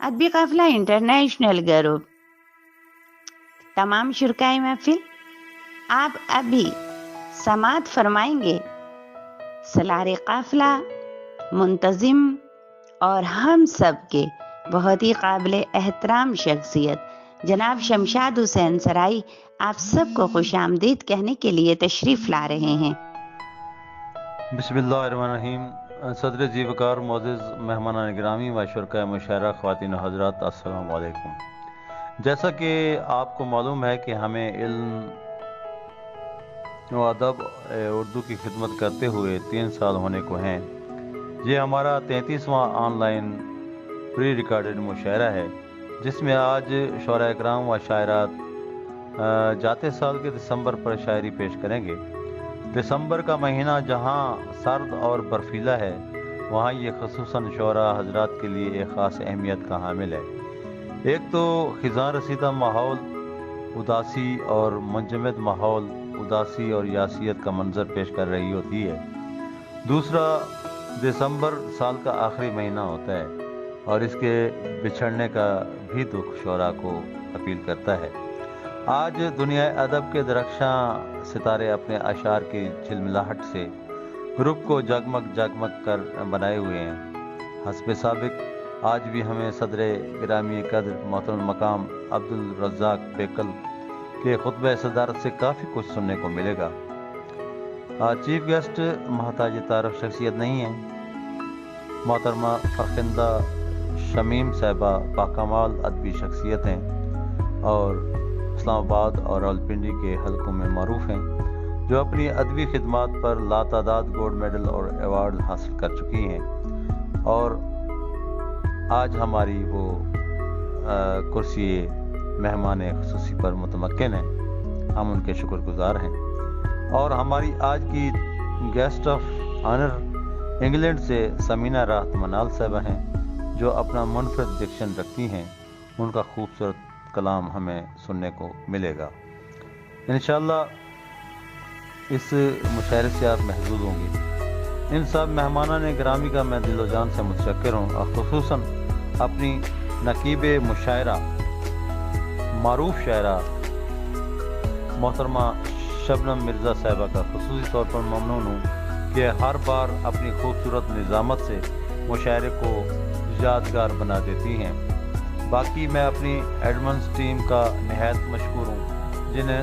ادبی قافلہ international group, تمام شرکائے محفل، آپ ابھی سماعت فرمائیں گے سالار قافلہ منتظم اور ہم سب کے بہت ہی قابل احترام شخصیت جناب شمشاد حسین سرائی آپ سب کو خوش آمدید کہنے کے لیے تشریف لا رہے ہیں۔ بسم اللہ الرحمن الرحیم۔ صدر جی وقار معزز مہمانان گرامی و شرکائے مشاہرہ خواتین و حضرات، السلام علیکم۔ جیسا کہ آپ کو معلوم ہے کہ ہمیں علم و ادب اردو کی خدمت کرتے ہوئے 3 سال ہونے کو ہیں۔ یہ ہمارا 33واں آن لائن پری ریکارڈڈ مشاعرہ ہے، جس میں آج شعراء کرام و شاعرات جاتے سال کے دسمبر پر شاعری پیش کریں گے۔ دسمبر کا مہینہ جہاں سرد اور برفیلا ہے، وہاں یہ خصوصاً شعراء حضرات کے لیے ایک خاص اہمیت کا حامل ہے۔ ایک تو خزاں رسیدہ ماحول، اداسی اور منجمد ماحول اداسی اور یاسیت کا منظر پیش کر رہی ہوتی ہے۔ دوسرا، دسمبر سال کا آخری مہینہ ہوتا ہے اور اس کے بچھڑنے کا بھی دکھ شعراء کو اپیل کرتا ہے۔ آج دنیا ادب کے درخشاں ستارے اپنے اشعار کی جھلملاہٹ سے گروپ کو جگمگ کر بنائے ہوئے ہیں۔ حسب سابق آج بھی ہمیں صدر گرامی قدر محترم مقام عبدالرزاق بیکل کے خطبہ صدارت سے کافی کچھ سننے کو ملے گا۔ چیف گیسٹ محتاج تعارف شخصیت نہیں ہیں۔ محترمہ فرخندہ شمیم صاحبہ باکمال ادبی شخصیت ہیں اور اسلام آباد اور راولپنڈی کے حلقوں میں معروف ہیں، جو اپنی ادبی خدمات پر لاتعداد گولڈ میڈل اور ایوارڈ حاصل کر چکی ہیں، اور آج ہماری وہ کرسی مہمان خصوصی پر متمکن ہیں۔ ہم ان کے شکر گزار ہیں۔ اور ہماری آج کی گیسٹ آف آنر انگلینڈ سے سمینہ راحت منال صاحبہ ہیں، جو اپنا منفرد ڈکشن رکھتی ہیں۔ ان کا خوبصورت کلام ہمیں سننے کو ملے گا انشاءاللہ۔ اس مشاعرے سے آپ محظوظ ہوں گے۔ ان سب مہمانان گرامی کا میں دل و جان سے متشکر ہوں، اور خصوصاً اپنی نقیب مشاعرہ معروف شاعرہ محترمہ شبنم مرزا صاحبہ کا خصوصی طور پر ممنون ہوں کہ ہر بار اپنی خوبصورت نظامت سے مشاعرے کو یادگار بنا دیتی ہیں۔ باقی میں اپنی ایڈمنز ٹیم کا نہایت مشکور ہوں، جنہیں